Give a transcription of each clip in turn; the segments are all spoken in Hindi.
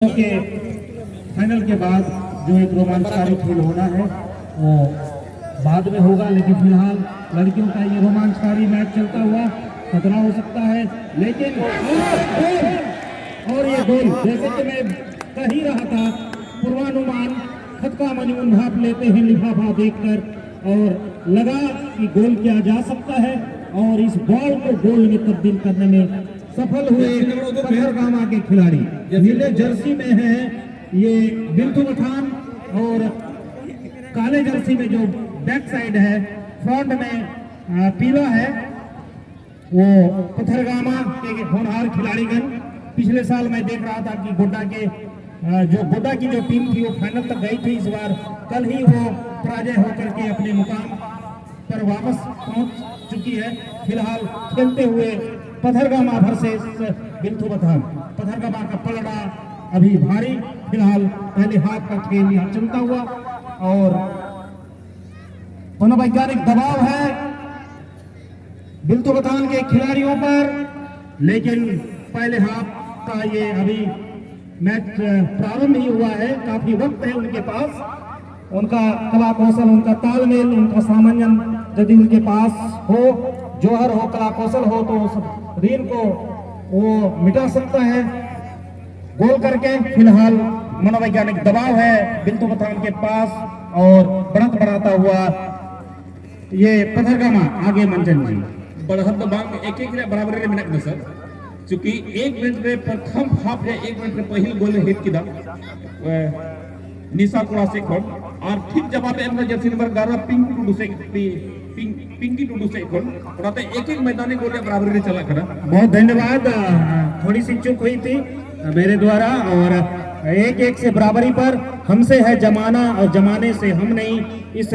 लड़कों के फाइनल के बाद जो एक रोमांचकारी खेल होना है वो बाद में होगा, लेकिन फिलहाल लड़कियों का ये रोमांचकारी मैच चलता हुआ खतरा हो सकता है। लेकिन और ये गोल, जैसे कि मैं कह ही रहा था, पूर्वानुमान खत का मनून भाप लेते हैं लिफाफा देखकर, और लगा कि गोल किया जा सकता है और इस बॉल को गोल में तब्दील करने में सफल हुए पथरगामा के खिलाड़ी। नीले जर्सी में है ये बिल्तु पठान और काले जर्सी में जो बैक साइड है, फ्रंट में पीला है, वो पथरगामा के होनहार खिलाड़ीगण। पिछले साल मैं देख रहा था कि गोड्डा की जो टीम थी वो फाइनल तक गई थी। इस बार कल ही वो पराजय होकर के अपने मुकाम पर वापस पहुंच चुकी है। फिलहाल खेलते हुए पथरगामा वर्सेस बिल्तु पठान। पथरगामा का पलड़ा अभी भारी, फिलहाल पहले हाथ का खेल यहाँ चलता हुआ और मनोवैज्ञानिक दबाव है बिल्तु पठान के खिलाड़ियों पर, लेकिन पहले हाफ का ये अभी मैच प्रारंभ ही हुआ है। काफी वक्त है उनके पास, उनका कला कौशल, उनका तालमेल, उनका सामंजस्य यदि उनके पास हो, जौहर हो, कला कौशल हो, तो उस रील को वो मिटा सकता है गोल करके। फिलहाल मनोवैज्ञानिक दबाव है बिल्तु पठान के पास और बढ़त बढ़ाता हुआ ये पथरगामा आगे मंचन जी बढ़त दबाव एक बराबर के मिनट में सर, चूंकि 1 मिनट में प्रथम हाफ है, 1 मिनट में पहले गोल हिट किया निशा कुड़ा से खोल और ठीक जवाब एम जर्सी नंबर 11 पिंकी टुडू से खोल और एक मैदानी गोल बराबर में चला करा। बहुत धन्यवाद, थोड़ी सी चूक हुई थी मेरे द्वारा और 1-1 से बराबरी पर हमसे है जमाना और जमाने से हम नहीं, इस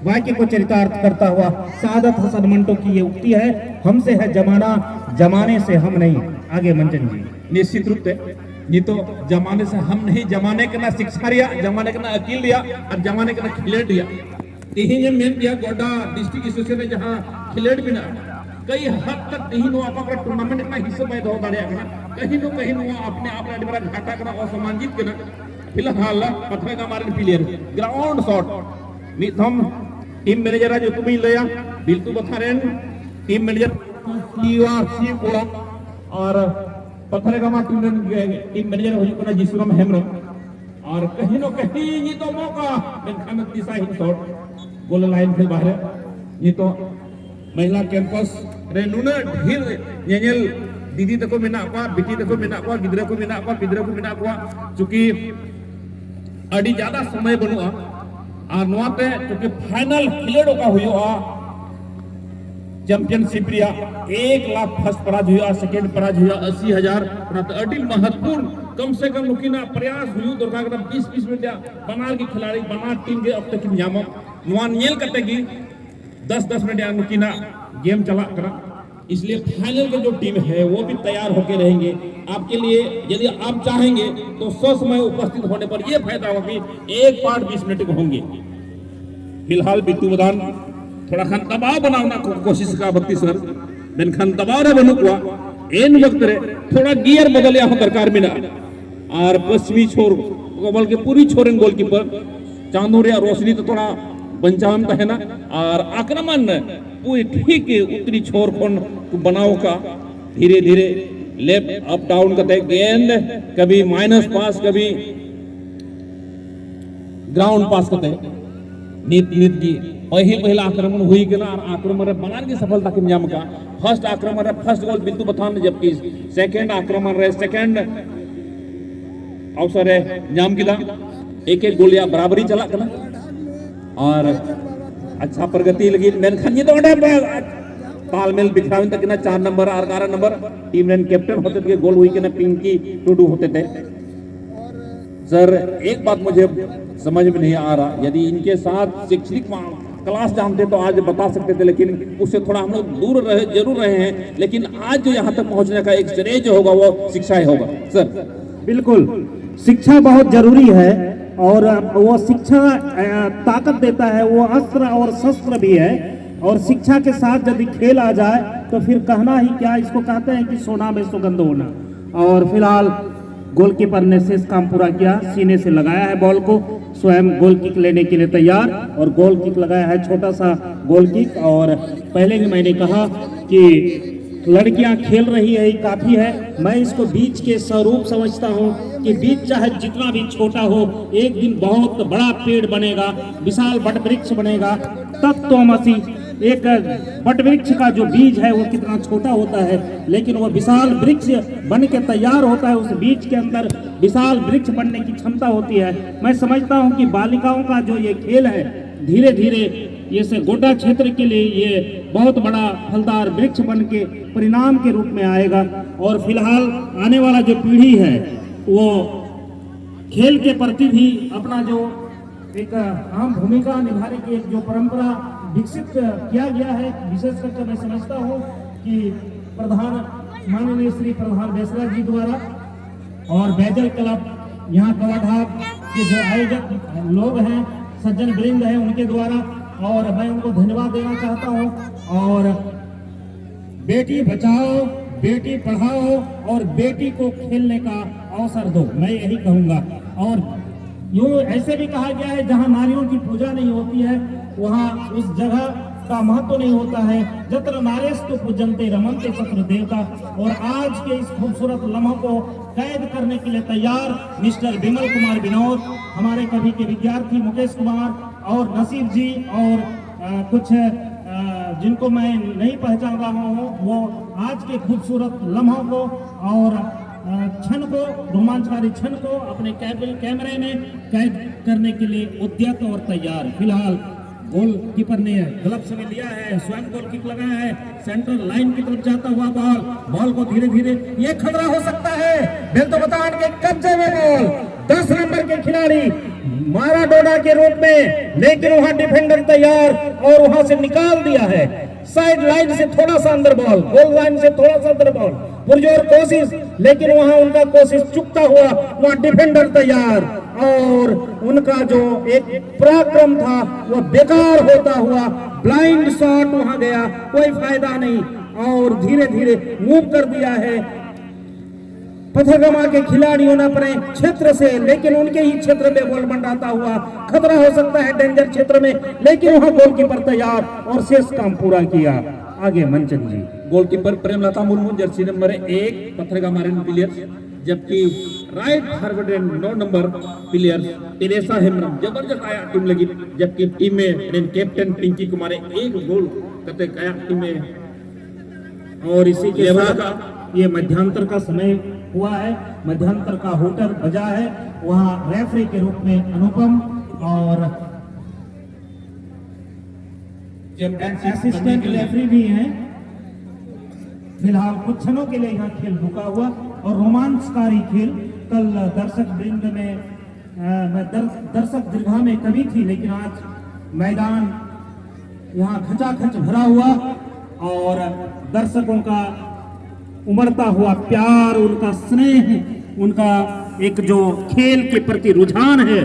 वाक्य को चरितार्थ करता हुआ सादत हसन मंटो की ये उक्ति है, हमसे है जमाना, जमाने से हम नहीं। आगे मंचन जी। निश्चित रूप से ये तो जमाने से हम नहीं, जमाने के ना शिक्षा दिया, जमाने के ना अकील दिया और जमाने के ना खिलेट दिया। यही जो मेन दिया गोड्डा डिस्ट्रिक्ट एसोसिएशन में जहाँ खिलेट भी ना कई हद तक कहीं नो आप टूर्नामेंट का हिस्सा पैदा हो दाड़िया कहीं नो अपने आप बड़ा घाटा करना असमांजित करना। फिलहाल पथरगामा प्लेयर ग्राउंड शॉट मिथम टीम मैनेजर जो तुम्हें लिया बिल्तु पठान टीम मैनेजर और पथरगामा टीम मैनेजर हो जिसुराम हेम्ब्रम और कहीं न कहीं ये तो मौका मेनखान दिशा ही शॉट गोल लाइन से बाहर ये तो महिला कैंपस रे नुना ढेर नेल दीदी तको मेना को बेटी तको मेना को गिद्रा को मेना को पिद्रा को मेना को चूंकि अड़ी ज्यादा समय बनुआ और नोते चूंकि फाइनल खिलेड़ो का हुआ चैंपियनशिप रिया 1 लाख फर्स्ट प्राइज हुआ, सेकंड प्राइज हुआ 80,000 अड़ी महत्वपूर्ण कम से कम नुकीना प्रयास हुई दुर्गा 20-20 मिनट बनार की खिलाड़ी बनार टीम के अब तक न्यामक नुआ नियल करते की 10-10 मिनट नुकीना गेम चला करा। इसलिए फाइनल की जो टीम है वो भी तैयार होकर रहेंगे आपके लिए। यदि आप चाहेंगे तो ससमय उपस्थित होने पर यह फायदा होगा कि 1 पार्ट 20 मिनट को होंगे। फिलहाल बिल्तु पठान थोड़ा खान दबाव बनाना कोशिश का भक्ति सर मेनखान दबाव रे बनू कुआ एन वक्त रे थोड़ा गियर बदल यहाँ दरकार मिला और पश्चिमी छोर बल्कि पूरी छोरेन गोलकीपर चांदोरिया रोशनी तो थोड़ा बंचावन है ना और आक्रमण पूरी ठीक उत्तरी छोर कोन बनाओ का धीरे धीरे लेफ्ट अप डाउन करते गेंद कभी माइनस पास कभी ग्राउंड पास करते नीत की पहला आक्रमण हुई के ना आक्रमण बनाने की सफलता के नियम का फर्स्ट आक्रमण फर्स्ट गोल बिल्तु पठान जबकि सेकंड आक्रमण रहे सेकंड अवसर है नियम किला 1-1 गोल या बराबरी चला करना और अच्छा प्रगति लगी मेनखान ये तो तालमेल बिखरावन तक ना 4 नंबर और 11 नंबर टीम ने कैप्टन होते थे गोल हुई के ना पिंकी टुडू होते थे। सर एक बात मुझे समझ में नहीं आ रहा, यदि इनके साथ शैक्षणिक क्लास जानते तो आज बता सकते थे, लेकिन उससे थोड़ा हम लोग दूर जरूर रहे हैं, लेकिन आज जो यहाँ तक पहुँचने का एक श्रेय जो होगा वो शिक्षा ही होगा। सर बिल्कुल शिक्षा बहुत जरूरी है और वो शिक्षा ताकत देता है, वो अस्त्र और शस्त्र भी है और शिक्षा के साथ यदि खेल आ जाए तो फिर कहना ही क्या, इसको कहते हैं कि सोना में सुगंध होना। और फिलहाल गोलकीपर ने शेष काम पूरा किया, सीने से लगाया है बॉल को, स्वयं गोल किक लेने के लिए तैयार और गोल किक लगाया है, छोटा सा गोल किक। और पहले भी मैंने कहा कि लड़कियां खेल रही है काफी है, मैं इसको बीच के स्वरूप समझता हूं कि बीच चाहे जितना भी छोटा हो, एक दिन बहुत बड़ा पेड़ बनेगा, विशाल वटवृक्ष बनेगा। तत्वमसी, एक वटवृक्ष का जो बीज है वो कितना छोटा होता है, लेकिन वो विशाल वृक्ष बन के तैयार होता है। उस बीज के अंदर विशाल वृक्ष बनने की क्षमता होती है। मैं समझता हूं कि बालिकाओं का जो ये खेल है, धीरे धीरे ये से गोड्डा क्षेत्र के लिए ये बहुत बड़ा फलदार वृक्ष बन के परिणाम के रूप में आएगा। और फिलहाल आने वाला जो पीढ़ी है वो खेल के प्रति भी अपना जो एक अहम भूमिका निभाने की एक जो परंपरा विकसित किया गया है, विशेष करके मैं समझता हूँ कि प्रधान माननीय श्री प्रधान बेसरा जी द्वारा और बैजल क्लब यहाँ कवाढाब के जो आयोजक लोग हैं, सज्जन वृंद हैं, उनके द्वारा, और मैं उनको धन्यवाद देना चाहता हूँ। और बेटी बचाओ, बेटी पढ़ाओ और बेटी को खेलने का अवसर दो, मैं यही कहूँगा। और यूँ ऐसे भी कहा गया है, जहाँ नारियों की पूजा नहीं होती है वहाँ उस जगह का महत्व नहीं होता है। जत्र नारेस्तु पूजन्ते रमन्ते तत्र देवता। और आज के इस खूबसूरत लम्हों को कैद करने के लिए तैयार मिस्टर विमल कुमार विनोद, हमारे कभी के विद्यार्थी मुकेश कुमार और नसीब जी और कुछ जिनको मैं नहीं पहचान रहा हूँ, वो आज के खूबसूरत लम्हों को और क्षण को, रोमांचकारी क्षण को अपने कैमरे में कैद करने के लिए उद्यत और तैयार। फिलहाल गोलकीपर ने ग्लव्स में लिया है, स्वयं गोल किक लगाया है, सेंटर लाइन की तरफ जाता हुआ बॉल को धीरे धीरे, ये खतरा हो सकता है, बेल्तोबतान के कब्जे में बॉल, 10 नंबर के खिलाड़ी माराडोना के रूप में, लेकिन वहां डिफेंडर तैयार और वहां से निकाल दिया है। साइड लाइन से थोड़ा सा अंदर बॉल, गोल लाइन से थोड़ा सा अंदर बॉल, पुरजोर कोशिश, लेकिन वहां उनका कोशिश चुकता हुआ, वहां डिफेंडर तैयार और उनका जो एक पराक्रम था वो बेकार होता हुआ, ब्लाइंड शॉट वहां गया, कोई फायदा नहीं और धीरे धीरे मूव कर दिया है पथरगामा के खिलाड़ियों ने अपने क्षेत्र से, लेकिन उनके ही क्षेत्र में बॉल मंडाता हुआ खतरा हो सकता है डेंजर क्षेत्र में, लेकिन वहां गोलकीपर तैयार और शेष काम पूरा किया। आगे मंचन जी। Goalkeeper Premlata Murmu, jersey number 1 Pathargama players, जबकि right forward 9 number players Teresa Hembram, जबरदस्त आया टीम लगी, जबकि टीम में कैप्टन पिंकी कुमार 1 गोल करते गया टीम में। और इसी के साथ ये मध्यांतर का समय हुआ है, मध्यांतर का होटर बजा है, वहां रेफरी के रूप में अनुपम और असिस्टेंट रेफरी भी हैं। फिलहाल कुछ क्षणों के लिए यहाँ खेल रुका हुआ और रोमांचकारी खेल। कल दर्शक वृंद में दर्शक दीर्घा में कमी थी, लेकिन आज मैदान यहाँ खचाखच भरा हुआ और दर्शकों का उमड़ता हुआ प्यार, उनका स्नेह, उनका एक जो खेल के प्रति रुझान है